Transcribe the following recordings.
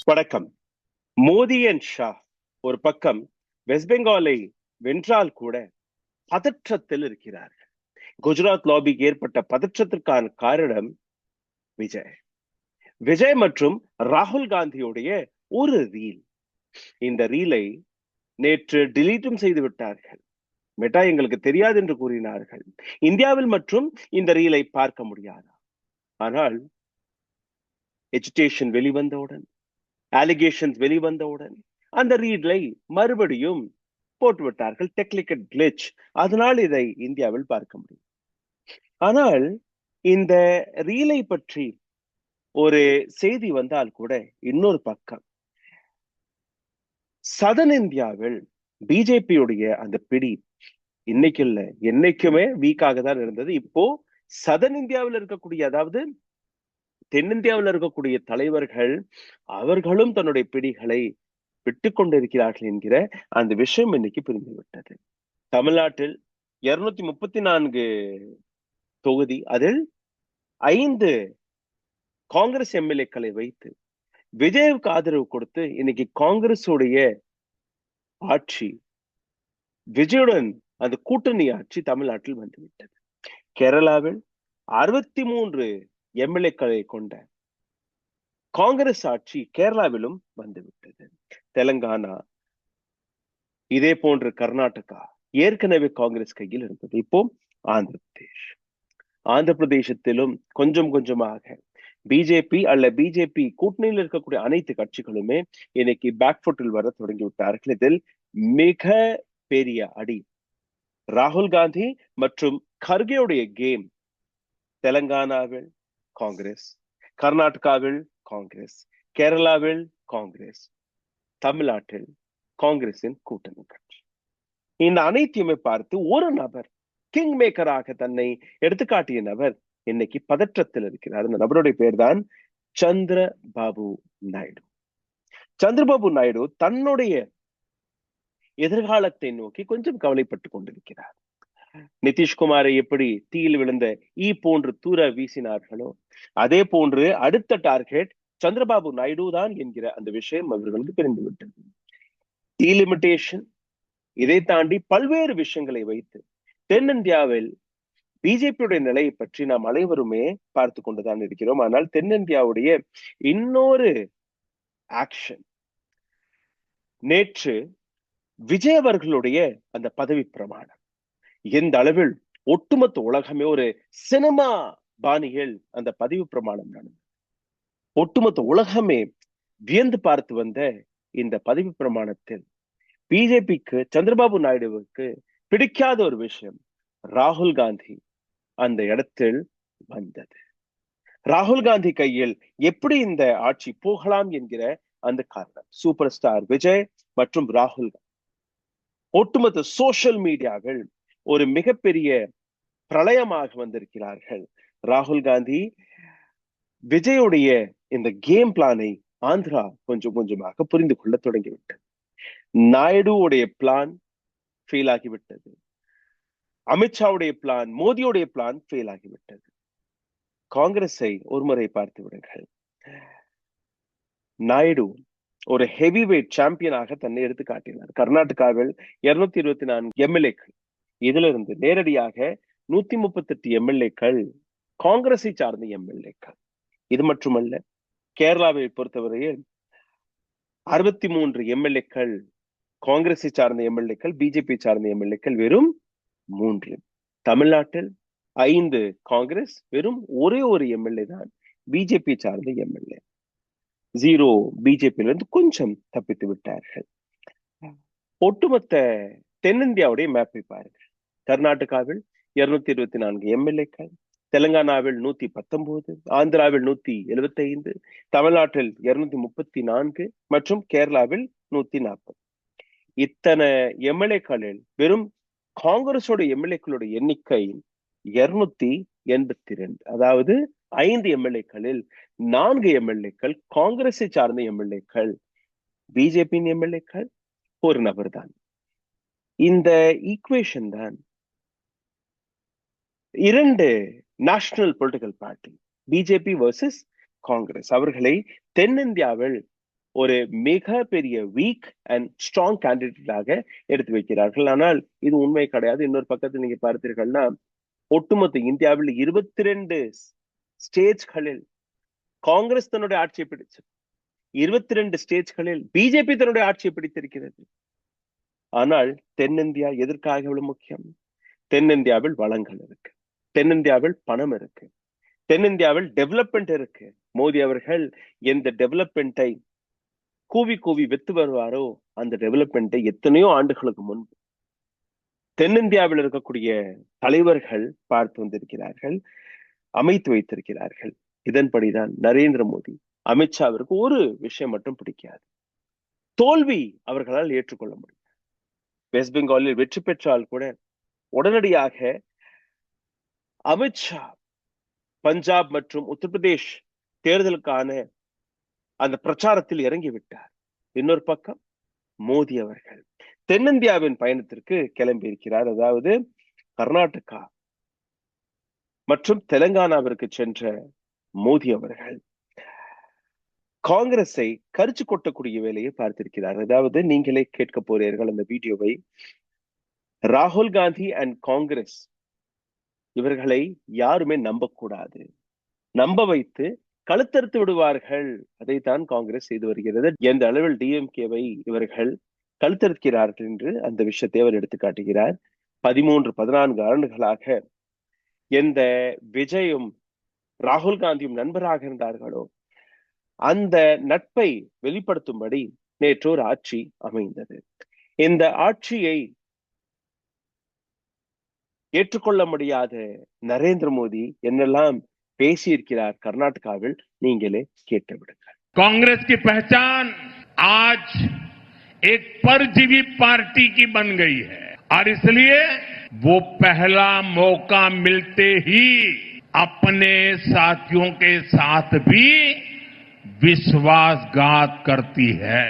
வணக்கம். மோடி அண்ட் ஷா ஒரு பக்கம் வெஸ்ட் பெங்காலை வென்றால் கூட பதற்றத்தில் இருக்கிறார்கள். குஜராத் லாபிக்கு ஏற்பட்ட பதற்றத்திற்கான காரணம் விஜய் விஜய் மற்றும் ராகுல் காந்தியுடைய ஒரு ரீல். இந்த ரீலை நேற்று டிலீட்டும் செய்து விட்டார்கள். மெட்டா எங்களுக்கு தெரியாது என்று கூறினார்கள். இந்தியாவில் மற்றும் இந்த ரீலை பார்க்க முடியாதா? ஆனால் எஜுகேஷன் வெளிவந்தவுடன், அலிகேஷன்ஸ் வெளிவந்தவுடன் அந்த ரீலை மறுபடியும் போட்டுவிட்டார்கள். டெக்னிக்கல் கிளிச். அதனால் இதை இந்தியாவில் பார்க்க முடியும். ஆனால் இந்த ரீலை பற்றி ஒரு செய்தி வந்தால் கூட இன்னொரு பக்கம் சதன் இந்தியாவில் பிஜேபியுடைய அந்த பிடி இன்னைக்கு இல்ல, என்னைக்குமே வீக்காக தான் இருந்தது. இப்போ சதன் இந்தியாவில் இருக்கக்கூடிய, அதாவது தென்னிந்தியாவில் இருக்கக்கூடிய தலைவர்கள் அவர்களும் தன்னுடைய பிடிகளை விட்டுக் கொண்டிருக்கிறார்கள் என்கிற அந்த விஷயம் இன்னைக்கு புரிந்துவிட்டது. தமிழ்நாட்டில் 234 தொகுதி, அதில் 5 காங்கிரஸ் எம்எல்ஏக்களை வைத்து விஜய்வுக்கு ஆதரவு கொடுத்து இன்னைக்கு காங்கிரஸ் உடைய ஆட்சி, விஜயுடன் அந்த கூட்டணி ஆட்சி தமிழ்நாட்டில் வந்துவிட்டது. கேரளாவில் 63 எம்எல்ஏக்களை கொண்ட காங்கிரஸ் ஆட்சி கேரளாவிலும் வந்துவிட்டது. தெலுங்கானா, இதே போன்று கர்நாடகா ஏற்கனவே காங்கிரஸ் கையில் இருந்தது. இப்போ ஆந்திர பிரதேசத்திலும் கொஞ்சம் கொஞ்சமாக பிஜேபி அல்ல பிஜேபி கூட்டணியில் இருக்கக்கூடிய அனைத்து கட்சிகளுமே இன்னைக்கு பேக்ஃபுட்டில் வர தொடங்கி விட்டார்கள். இதில் மிக பெரிய அடி ராகுல் காந்தி மற்றும் கர்கேவுடைய கேம். தெலங்கானாவில் காங்கிரஸ், கர்நாடகாவில் காங்கிரஸ், கேரளாவில் காங்கிரஸ், தமிழ்நாட்டில் காங்கிரசின் கூட்டணி கட்சி. இந்த அனைத்தையுமே பார்த்து ஒரு நபர் கிங் மேக்கராக தன்னை எடுத்துக்காட்டிய நபர் இன்னைக்கு பதற்றத்தில் இருக்கிறார். இந்த நபருடைய பேர் தான் சந்திரபாபு நாயுடு. சந்திரபாபு நாயுடு தன்னுடைய எதிர்காலத்தை நோக்கி கொஞ்சம் கவலைப்பட்டுக் கொண்டிருக்கிறார். நிதிஷ்குமாரை எப்படி தீயில் விழுந்த ஈ போன்று தூர வீசினார்களோ அதே போன்று அடுத்த டார்கெட் சந்திரபாபு நாயுடு தான் என்கிற அந்த விஷயம் அவர்களுக்கு தெரிந்துவிட்டது. டீலிமிட்டேஷன், இதை தாண்டி பல்வேறு விஷயங்களை வைத்து தென்னிந்தியாவில் பிஜேபியுடைய நிலையை பற்றி நாம் அனைவருமே பார்த்து கொண்டுதான் இருக்கிறோம். ஆனால் தென்னிந்தியாவுடைய இன்னொரு ஆக்ஷன், நேற்று விஜய் அவர்களுடைய அந்த பதவி பிரமாணம் எந்த அளவில் ஒட்டுமொத்த உலகமே ஒரு சினிமா பாணியில் அந்த பதவி பிரமாணம் நடந்தது. ஒட்டுமொத்த உலகமே வியந்து பார்த்து வந்த இந்த பதவி பிரமாணத்தில் பிஜேபிக்கு, சந்திரபாபு நாயுடுவுக்கு பிடிக்காத ஒரு விஷயம், ராகுல் காந்தி அந்த இடத்தில் வந்தது. ராகுல் காந்தி கையில் எப்படி இந்த ஆட்சி போகலாம் என்கிற அந்த காரணம். சூப்பர் ஸ்டார் விஜய் மற்றும் ராகுல் காந்தி ஒட்டுமொத்த சோசியல் மீடியாவில் ஒரு மிகப்பெரிய பிரளயமாக வந்திருக்கிறார்கள். ராகுல் காந்தி விஜயுடைய இந்த கேம் பிளானை ஆந்திரா கொஞ்சம் கொஞ்சமாக புரிந்து கொள்ள தொடங்கிவிட்டது. நாயுடுவுடைய பிளான் ஃபெயில் ஆகிவிட்டது. அமித்ஷாவுடைய பிளான், மோடியுடைய பிளான் ஃபெயில் ஆகிவிட்டது. காங்கிரஸை ஒருமுறை பார்த்து விடுங்கள். நாயுடு ஒரு ஹெவி வெயிட் சாம்பியனாக தன்னை எடுத்து காட்டினார். கர்நாடகாவில் 224 எம்எல்ஏக்கள், இதிலிருந்து நேரடியாக 138 எம்எல்ஏக்கள் காங்கிரஸை சார்ந்த எம்எல்ஏக்கள். இது மட்டுமல்ல, கேரளாவை பொறுத்தவரையில் 63 எம்எல்ஏக்கள் காங்கிரஸை சார்ந்த எம்எல்ஏக்கள், பிஜேபி சார்ந்த எம்எல்ஏக்கள் வெறும் 3. தமிழ்நாட்டில் 5 காங்கிரஸ், வெறும் ஒரே ஒரு எம்எல்ஏ தான் பிஜேபி சார்ந்த எம்எல்ஏ. 0 பிஜேபியிலிருந்து கொஞ்சம் தப்பித்து விட்டார்கள். ஒட்டுமொத்த தென்னிந்தியாவுடைய மேப்பை பாருங்கள். கர்நாடகாவில் 224 எம்எல்ஏக்கள், தெலுங்கானாவில் 119, ஆந்திராவில் 175, தமிழ்நாட்டில் 234 மற்றும் கேரளாவில் 140. இத்தனை எம்எல்ஏக்களில் வெறும் காங்கிரஸோட எம்எல்ஏக்களுடைய எண்ணிக்கை 282. அதாவது 5 எம்எல்ஏக்களில் 4 எம்எல்ஏக்கள் காங்கிரஸை சார்ந்த எம்எல்ஏக்கள், பிஜேபியின் எம்எல்ஏக்கள் ஒரு நபர் தான். இந்த ஈக்குவேஷன் தான் 2 national political party, BJP versus Congress, அவர்களை தென்னிந்தியாவில் ஒரு மிக பெரிய வீக் அண்ட் ஸ்ட்ராங் கேண்டிடேட்டாக எடுத்து வைக்கிறார்கள். ஆனால் இது உண்மை கிடையாது. இன்னொரு பக்கத்தில் நீங்க பார்த்தீர்கள்னா ஒட்டுமொத்த இந்தியாவில் 22 ஸ்டேட்களில் காங்கிரஸ் தன்னுடைய ஆட்சியை பிடிச்சு, 22 ஸ்டேட்களில் பிஜேபி தன்னுடைய ஆட்சியை பிடித்திருக்கிறது. ஆனால் தென்னிந்தியா எதற்காக இவ்வளவு முக்கியம்? தென்னிந்தியாவில் வளங்கள் இருக்கு, தென்னிந்தியாவில் பணம் இருக்கு, தென்னிந்தியாவில் டெவலப்மெண்ட் இருக்கு. மோடி அவர்கள் எந்த டெவலப்மெண்ட்டை கூவி கூவி வித்து வருவாரோ அந்த டெவலப்மெண்ட்டை எத்தனையோ ஆண்டுகளுக்கு முன்பு தென்னிந்தியாவில் இருக்கக்கூடிய தலைவர்கள் பார்த்து வந்திருக்கிறார்கள், அமைத்து வைத்திருக்கிறார்கள். இதன்படிதான் நரேந்திர மோடி, அமித்ஷாவிற்கு ஒரு விஷயம் மட்டும் பிடிக்காது, தோல்வி அவர்களால் ஏற்றுக்கொள்ள முடியும். வெஸ்ட் பெங்காலில் வெற்றி பெற்றால் கூட உடனடியாக அமித்ஷா பஞ்சாப் மற்றும் உத்தரப்பிரதேஷ் தேர்தலுக்கான அந்த பிரச்சாரத்தில் இறங்கிவிட்டார். இன்னொரு பக்கம் மோடி அவர்கள் தென்னிந்தியாவின் பயணத்திற்கு கிளம்பி இருக்கிறார். அதாவது கர்நாடகா மற்றும் தெலுங்கானாவிற்கு சென்ற மோடி அவர்கள் காங்கிரஸை கரிச்சு கொட்டக்கூடிய வேலையை பார்த்திருக்கிறார். அதாவது நீங்களே கேட்க போறீர்கள் அந்த வீடியோவை. ராகுல் காந்தி அண்ட் காங்கிரஸ் இவர்களை யாருமே நம்பக்கூடாது, நம்ப வைத்து கழுத்தறுத்து விடுவார்கள். அதைத்தான் காங்கிரஸ் செய்து வருகிறது. எந்த அளவில் டிஎம்கேவை இவர்கள் கழுத்தறுக்கிறார்கள் என்று அந்த விஷயத்தை அவர் எடுத்து காட்டுகிறார். 13-14 ஆண்டுகளாக எந்த விஜயும் ராகுல் காந்தியும் நண்பராக இருந்தார்களோ அந்த நட்பை வெளிப்படுத்தும்படி நேற்று ஒரு ஆட்சி அமைந்தது. இந்த ஆட்சியை ஏற்றுக்கொள்ள முடியாத நரேந்திர மோடி என்னெல்லாம் பேசியிருக்கிறார் கர்நாடகாவில் நீங்களே கேட்டு விடுங்கள். कांग्रेस की पहचान आज एक परजीवी पार्टी की बन गई है और इसलिए वो पहला मौका मिलते ही अपने साथियों के साथ भी विश्वासघात करती है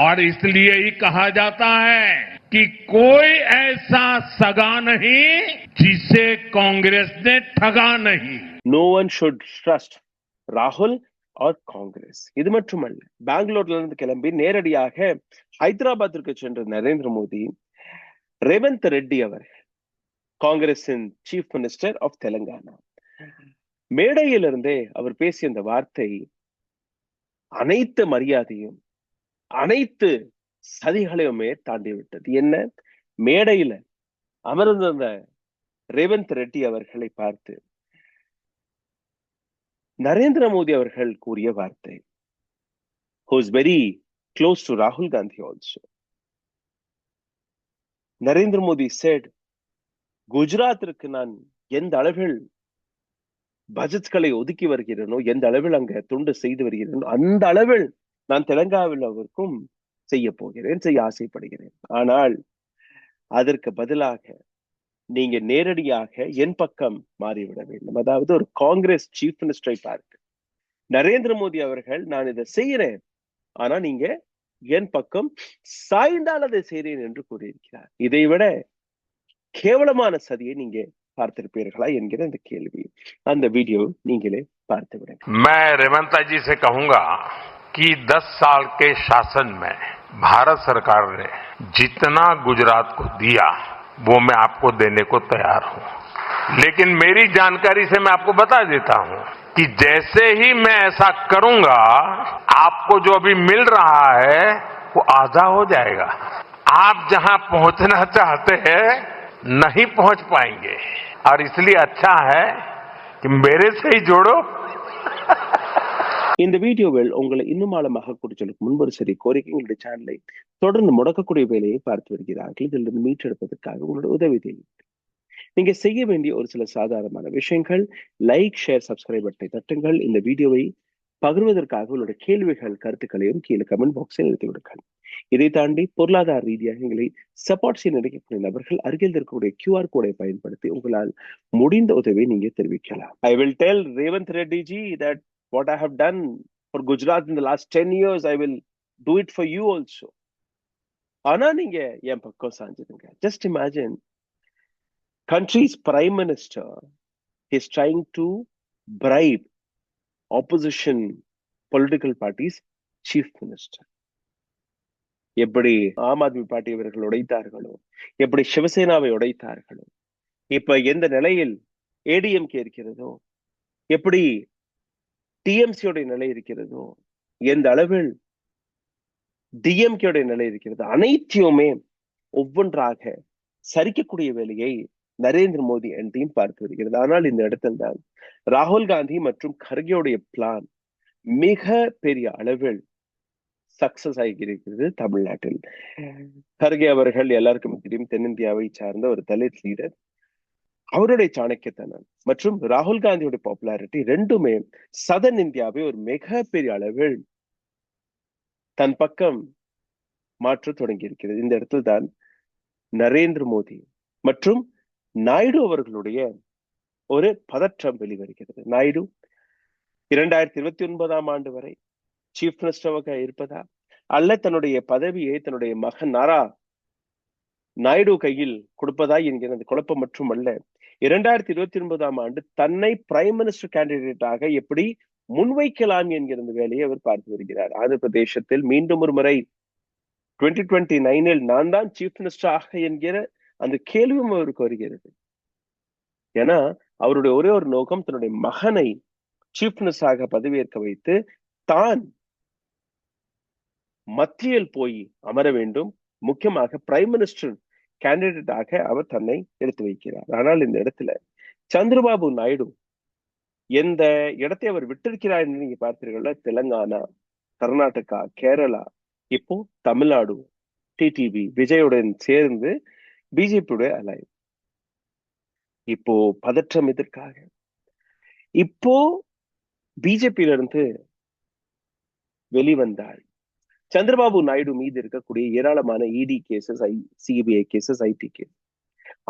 और इसलिए ही कहा जाता है कि कोई ऐसा सगा नहीं जिसे कांग्रेस ने ठगा नहीं. No one should trust ராகுல் or காங்கிரஸ். இது மட்டுமல்ல, பெங்களூர்ல இருந்து கிளம்பி நேரடியாக ஹைதராபாத்திற்கு சென்ற நரேந்திர மோடி ரேவந்த் ரெட்டி அவர்கள், காங்கிரசின் சீஃப் மினிஸ்டர் ஆஃப் தெலுங்கானா, மேடையிலிருந்தே அவர் பேசிய அந்த வார்த்தை அனைத்து மரியாதையும் அனைத்து சதிகளையுமே தாண்டி விட்டது. என்ன? மேடையில அமர்ந்த ரேவந்த் ரெட்டி அவர்களை பார்த்து நரேந்திர மோடி அவர்கள் கூறிய வார்த்தை, who is very close to Rahul Gandhi also. Narendra Modi said, குஜராத்திற்கு நான் எந்த அளவில் பட்ஜெட்களை ஒதுக்கி வருகிறேனோ, எந்த அளவில் அங்க தொண்டு செய்து வருகிறேனோ அந்த அளவில் நான் தெலுங்கானாவிற்கும் செய்ய போகிறேன், செய்ய ஆசைப்படுகிறேன். ஆனால் அதற்கு பதிலாக நீங்க நேரடியாக என் பக்கம் மாறிவிட வேண்டும். அதாவது ஒரு காங்கிரஸ் சீஃப் மினிஸ்டரை பார்த்து நரேந்திர மோடி அவர்கள், நான் இதை செய்யறேன், ஆனா நீங்க என் பக்கம் சாய்ந்தால் அதை செய்கிறேன் என்று கூறியிருக்கிறார். இதைவிட கேவலமான சதியை நீங்க பார்த்திருப்பீர்களா என்கிற இந்த கேள்வி அந்த வீடியோ நீங்களே பார்த்து விடுங்க. मैं रेवंता जी से कहूंगा कि 10 साल के शासन में भारत सरकार ने जितना गुजरात को दिया वो मैं आपको देने को तैयार हूं, लेकिन मेरी जानकारी से मैं आपको बता देता हूं कि जैसे ही मैं ऐसा करूंगा आपको जो अभी मिल रहा है वो आधा हो जाएगा. आप जहां पहुंचना चाहते हैं नहीं पहुंच पाएंगे और इसलिए अच्छा है कि मेरे से ही जोड़ो. இந்த வீடியோவில் உங்களை இன்னும் ஆழமாக கூட்டிச்சலுக்கு முன்பொரு சரி கோரிக்கை உங்களுடைய சேனலை தொடர்ந்து முடக்கக்கூடிய வேலையை பார்த்து வருகிறார்கள். இதிலிருந்து மீட்டெடுப்பதற்காக உங்களுடைய உதவி தேவை. நீங்க செய்ய வேண்டிய ஒரு சில சாதாரணமான விஷயங்கள், லைக், ஷேர், சப்ஸ்கிரைப் பட்டனை தட்டுங்கள். இந்த வீடியோவை பகிர்வதற்காக உங்களுடைய கேள்விகள், கருத்துக்களையும் கீழே கமெண்ட் பாக்ஸில் எழுதி விடுங்கள். இதை தாண்டி பொருளாதார ரீதியாக எங்களை சப்போர்ட் செய்ய நினைக்கக்கூடிய நபர்கள் அருகில் இருக்கக்கூடிய QR கோடை பயன்படுத்தி உங்களால் முடிந்த உதவியை நீங்க தெரிவிக்கலாம். I will tell Revanth Reddy ji that what I have done for Gujarat in the last 10 years, I will do it for you also. ஆனா நீங்க என் பக்கம் சாஞ்சிருங்க. Just imagine, country's prime minister is trying to bribe opposition political parties chief minister. எப்படி Aam Aadmi party இவர்கள் உடைத்தார்களோ, எப்படி சிவசேனாவை உடைத்தார்களோ, இப்ப எந்த நிலையில் ஏடிஎம்கே இருக்கிறதோ, எப்படி டிஎம்சியோட நிலை இருக்கிறதோ, எந்த அளவில் டிஎம்கேடைய நிலை இருக்கிறது, அனைத்தையுமே ஒவ்வொன்றாக சரிக்கக்கூடிய வேலையை நரேந்திர மோடி என்றையும் பார்த்து வருகிறது. ஆனால் இந்த இடத்தில் தான் ராகுல் காந்தி மற்றும் கர்கேவுடைய பிளான் மிக பெரிய அளவில் சக்சஸ் ஆகியிருக்கிறது தமிழ்நாட்டில். கர்கே அவர்கள் எல்லாருக்கும் தெரியும், தென்னிந்தியாவை சார்ந்த ஒரு தலித் லீடர். அவருடைய சாணக்கியத்தனம் மற்றும் ராகுல் காந்தியோட பாப்புலாரிட்டி ரெண்டுமே சதன் இந்தியாவை ஒரு மிகப்பெரிய அளவில் தன் பக்கம் மாற்ற தொடங்கி இருக்கிறது. இந்த இடத்தில் தான் நரேந்திர மோடி மற்றும் நாயுடு அவர்களுடைய ஒரு பதற்றம் வெளிவருகிறது. நாயுடு 2029 ஆண்டு வரை சீஃப் மினிஸ்டராக இருப்பதா, அல்ல தன்னுடைய பதவியை தன்னுடைய மகன் நாரா நாயுடு கையில் கொடுப்பதா என்கிற அந்த குழப்பம் மற்றும் அல்ல, 2029 ஆண்டு தன்னை பிரைம் மினிஸ்டர் கேண்டிடேட்டாக எப்படி முன்வைக்கலாம் என்கிற அந்த வேலையை அவர் பார்த்து வருகிறார். ஆந்திர பிரதேசத்தில் மீண்டும் ஒரு முறை 2029 நான் தான் சீஃப் மினிஸ்டராக என்கிற அந்த கேள்வியும் அவருக்கு வருகிறது. ஏன்னா அவருடைய ஒரே ஒரு நோக்கம் தன்னுடைய மகனை சீஃப் மினிஸ்டராக பதவியேற்க வைத்து தான் மத்தியில் போய் அமர வேண்டும், முக்கியமாக பிரைம் மினிஸ்டர் கேண்டிடேட்டாக அவர் தன்னை எடுத்து வைக்கிறார். ஆனால் இந்த இடத்துல சந்திரபாபு நாயுடு எந்த இடத்தை அவர் விட்டிருக்கிறார் என்று நீங்க பார்த்தீர்களா, தெலுங்கானா, கர்நாடகா, கேரளா, இப்போ தமிழ்நாடு டிடிவி விஜயுடன் சேர்ந்து பிஜேபியுடைய அலை. இப்போ பதற்றம் எதற்காக? இப்போ பிஜேபியிலிருந்து வெளிவந்தால் சந்திரபாபு நாயுடு மீது இருக்கக்கூடிய ஏராளமான ED cases, CBI cases, IT case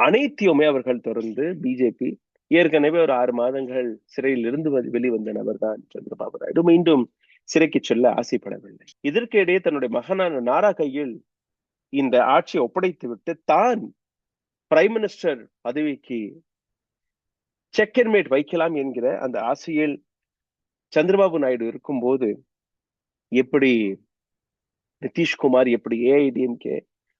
அனைத்தையுமே அவர்கள் தொடர்ந்து பிஜேபி ஏற்கனவே ஒரு 6 மாதங்கள் சிறையில் இருந்து வெளிவந்த நபர் தான் சந்திரபாபு நாயுடு மீண்டும் சிறைக்கு செல்ல ஆசைப்படவில்லை. இதற்கிடையே தன்னுடைய மகனான நாரா கையில் இந்த ஆட்சியை ஒப்படைத்து விட்டு தான் பிரைம் மினிஸ்டர் பதவிக்கு செக்கர்மேட் வைக்கலாம் என்கிற அந்த ஆசையில் சந்திரபாபு நாயுடு இருக்கும்போது எப்படி நிதிஷ்குமார், எப்படி ஏஐடிஎம்கே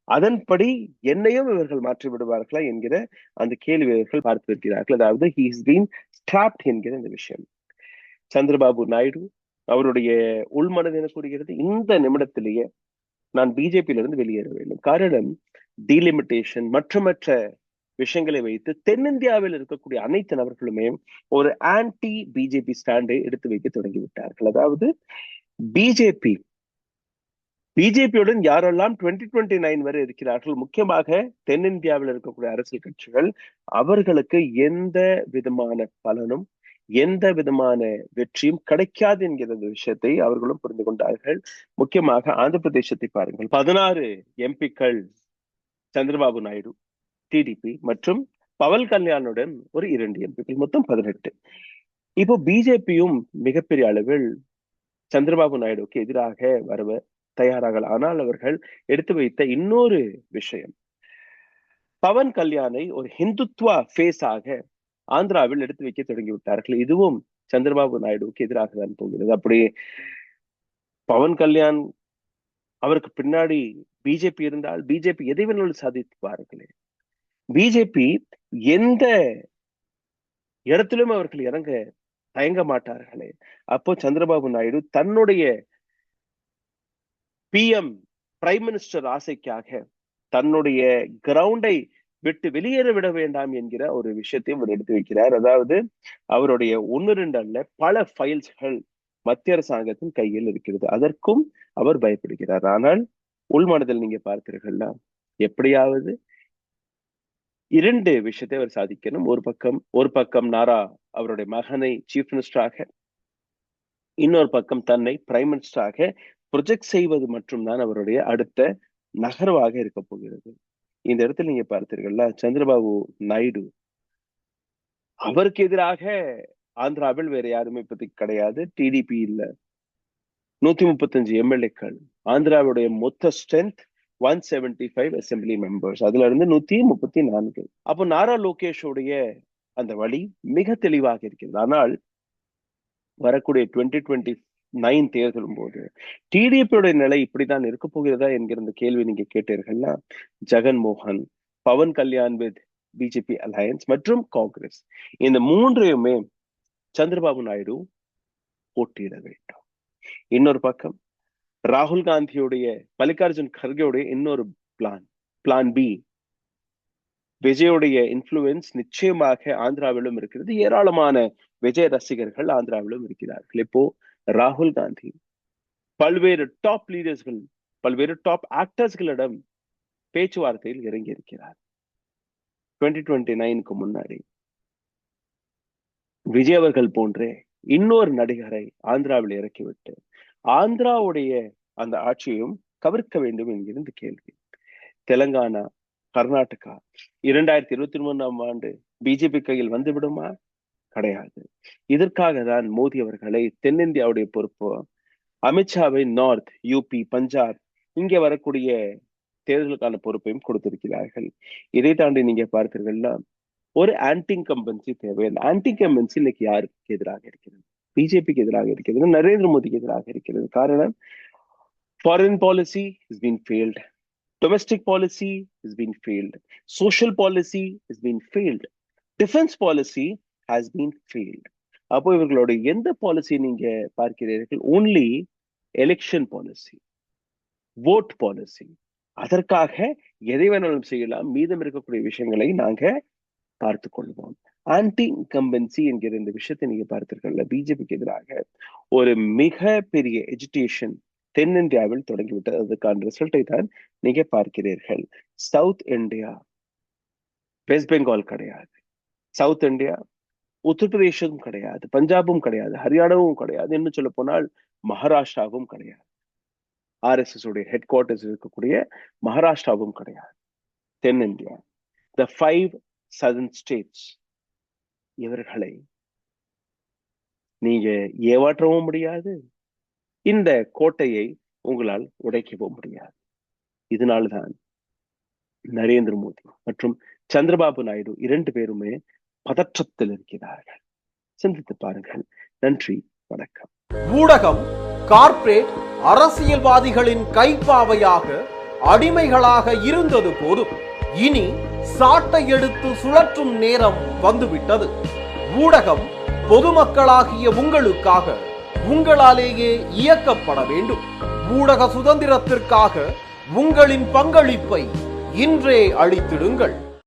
அதன்படி என்னையும் இவர்கள் மாற்றி விடுவார்களா என்கிற அந்த கேள்வி இவர்கள் பார்த்து இருக்கிறார்கள். அதாவது he has been trapped என்கிற இந்த விஷயம். சந்திரபாபு நாயுடு அவருடைய உள்மனது என கூறுகிறது, இந்த நிமிடத்திலேயே நான் பிஜேபியிலிருந்து வெளியேற வேண்டும். காரணம் டீலிமிட்டேஷன் மற்ற விஷயங்களை வைத்து தென்னிந்தியாவில் இருக்கக்கூடிய அனைத்து நபர்களுமே ஒரு ஆன்டி பிஜேபி ஸ்டாண்டை எடுத்து வைக்க தொடங்கிவிட்டார்கள். அதாவது பிஜேபியுடன் யாரெல்லாம் 2029 வரை இருக்கிறார்கள், முக்கியமாக தென்னிந்தியாவில் இருக்கக்கூடிய அரசியல் கட்சிகள், அவர்களுக்கு எந்த விதமான பலனும் எந்த விதமான வெற்றியும் கிடைக்காது என்கிற விஷயத்தை அவர்களும் புரிந்து கொண்டார்கள். முக்கியமாக ஆந்திர பிரதேசத்தை பாருங்கள், 16 எம்பிக்கள் சந்திரபாபு நாயுடு டிடிபி மற்றும் பவன் கல்யாணுடன் ஒரு 2 எம்பிக்கள், மொத்தம் 18. இப்போ பிஜேபியும் மிகப்பெரிய அளவில் சந்திரபாபு நாயுடுக்கு எதிராக வர தயாராக. ஆனால் அவர்கள் எடுத்து வைத்த இன்னொரு விஷயம், பவன் கல்யாணை ஒரு ஹிந்துத்வா ஃபேஸ் ஆக ஆந்திராவில் எடுத்து வைக்க தொடங்கி விட்டார்கள். இதுவும் சந்திரபாபு நாயுடுக்கு எதிராக தான் போகிறது. அப்படி பவன் கல்யாண் அவருக்கு பின்னாடி பிஜேபி இருந்தால் பிஜேபி எதை வேணாலும் சாதிப்பார்களே. பிஜேபி எந்த இடத்திலும் அவர்கள் இறங்க தயங்க மாட்டார்களே. அப்போ சந்திரபாபு நாயுடு தன்னுடைய பிஎம் பிரைம் மினிஸ்டர் ஆசைக்காக தன்னுடைய கிரவுண்டை விட்டு வெளியேற விட வேண்டாம் என்கிற ஒரு விஷயத்தையும் அவர் எடுத்து வைக்கிறார். அதாவது அவருடைய 1-2 அல்ல, பல ஃபைல்ஸ்கள் மத்திய அரசாங்கத்தின் கையில் இருக்கிறது. அதற்கும் அவர் பயப்படுகிறார். ஆனால் உள்மனதில் நீங்க பார்த்தீர்கள்னா எப்படியாவது 2 விஷயத்தை அவர் சாதிக்கணும். ஒரு பக்கம் நாரா அவருடைய மகனை சீஃப் மினிஸ்டராக, இன்னொரு பக்கம் தன்னை பிரைம் மினிஸ்டராக ப்ரொஜெக்ட் செய்வது மட்டும்தான் அவருடைய அடுத்த நகர்வாக இருக்க போகிறது. இந்த இடத்துல நீங்க பார்த்தீர்கள்ல, சந்திரபாபு நாயுடு அவருக்கு எதிராக ஆந்திராவில் வேற யாருமே இப்போதைக்கு கிடையாது. டிடிபி இல்ல, 135 எம்எல்ஏக்கள், ஆந்திராவுடைய மொத்த ஸ்ட்ரென்த் 175 அசெம்பிளி மெம்பர்ஸ், அதுல இருந்து 134. அப்போ நாரா லோகேஷோடைய அந்த வழி மிக தெளிவாக இருக்கிறது. ஆனால் வரக்கூடிய 2024 தேர்தலும் போது டிடிபியோட நிலை இப்படித்தான் இருக்க போகிறதா என்கிற இந்த கேள்வி நீங்க கேட்டீர்கள்னா, Jaganmohan, Pawan Kalyan with BJP alliance மற்றும் காங்கிரஸ், இந்த மூன்றையுமே சந்திரபாபு நாயுடு போட்டியிட வேண்டும். இன்னொரு பக்கம் ராகுல் காந்தியுடைய, மல்லிகார்ஜுன் கர்கேவுடைய இன்னொரு பிளான் பி, விஜயுடைய இன்ஃப்ளூயன்ஸ் நிச்சயமாக ஆந்திராவிலும் இருக்கிறது. ஏராளமான விஜய் ரசிகர்கள் ஆந்திராவிலும் இருக்கிறார்கள். இப்போ ராகுல் காந்தி பல்வேறு டாப் லீடர்ஸ்கள், பல்வேறு டாப் ஆக்டர்ஸ்களிடம் பேச்சுவார்த்தையில் இறங்கி இருக்கிறார். 2029க்கு முன்னாடி விஜய் அவர்கள் போன்றே இன்னொரு நடிகரை ஆந்திராவில் இறக்கிவிட்டு ஆந்திராவுடைய அந்த ஆட்சியையும் கவிர்க்க வேண்டும் என்கிற கேள்வி. தெலுங்கானா, கர்நாடகா 2023 பிஜேபி கையில் வந்து விடுமா? கிடையாது. இதற்காக தான் மோடி அவர்களை தென்னிந்தியாவுடைய பொறுப்பு, அமித்ஷாவை நார்த், யூபி, பஞ்சாப் இங்கே வரக்கூடிய தேர்தலுக்கான பொறுப்பையும் கொடுத்திருக்கிறார்கள். இதை தாண்டி நீங்க பார்த்தீர்கள்னா ஒரு ஆன்டி இன்கம்பன்சி தேவை. அந்த ஆன்டி இன்கம்பன்சி இன்னைக்கு யாருக்கு எதிராக இருக்கிறது? பிஜேபிக்கு எதிராக இருக்கிறது, நரேந்திர மோடிக்கு எதிராக இருக்கிறது. காரணம், foreign policy has been failed, domestic policy has been failed, social policy has been failed, defense policy has been failed. அப்போ இவர்களோட எந்த பாலிசி நீங்க பார்க்கிறீர்கள்? only election policy, vote policy. அதற்காக எதை வேணாலும் செய்யலாம், மீதம் இருக்கக்கூடிய விஷயங்களை நாங்க பார்த்துக் கொள்வோம். ஆன்டி இன்கம்பன்சி என்கிற இந்த விஷயத்தை நீங்க பார்த்தீர்கள். பிஜேபிக்கு எதிராக ஒரு மிக பெரிய எஜிடேஷன் தென்னிந்தியாவில் தொடங்கிவிட்டது. அதுக்கான ரிசல்ட்டை தான் நீங்க பார்க்கிறீர்கள். சவுத் இந்தியா, வெஸ்ட் பெங்கால் கிடையாது, சவுத் இந்தியா உத்தரப்பிரதேசமும் கிடையாது, பஞ்சாபும் கிடையாது, ஹரியானாவும் கிடையாது, இன்னும் சொல்ல போனால் மகாராஷ்டிராவும் கிடையாது. RSS உடைய ஹெட் குவார்டர்ஸ் இருக்கக்கூடிய மகாராஷ்டிராவும் கிடையாது. தென்னிந்தியா, the 5 southern states, இவர்களை நீங்க ஏமாற்றவும் முடியாது, இந்த கோட்டையை உங்களால் உடைக்கவும் முடியாது. இதனால்தான் நரேந்திர மோடி மற்றும் சந்திரபாபு நாயுடு 2 பேருமே பதற்றத்தில் இருக்கிறார்கள். சிந்தித்து பாருங்கள். நன்றி, வணக்கம். ஊடகம் கார்ப்பரேட் அரசியல்வாதிகளின் கைப்பாவையாக, அடிமைகளாக இருந்தது போதும். இனி சாட்டை எடுத்து சுழற்றும் நேரம் வந்துவிட்டது. ஊடகம் பொதுமக்களாகிய உங்களுக்காக, உங்களாலேயே இயக்கப்பட வேண்டும். ஊடக சுதந்திரத்திற்காக உங்களின் பங்களிப்பை இன்றே அளித்திடுங்கள்.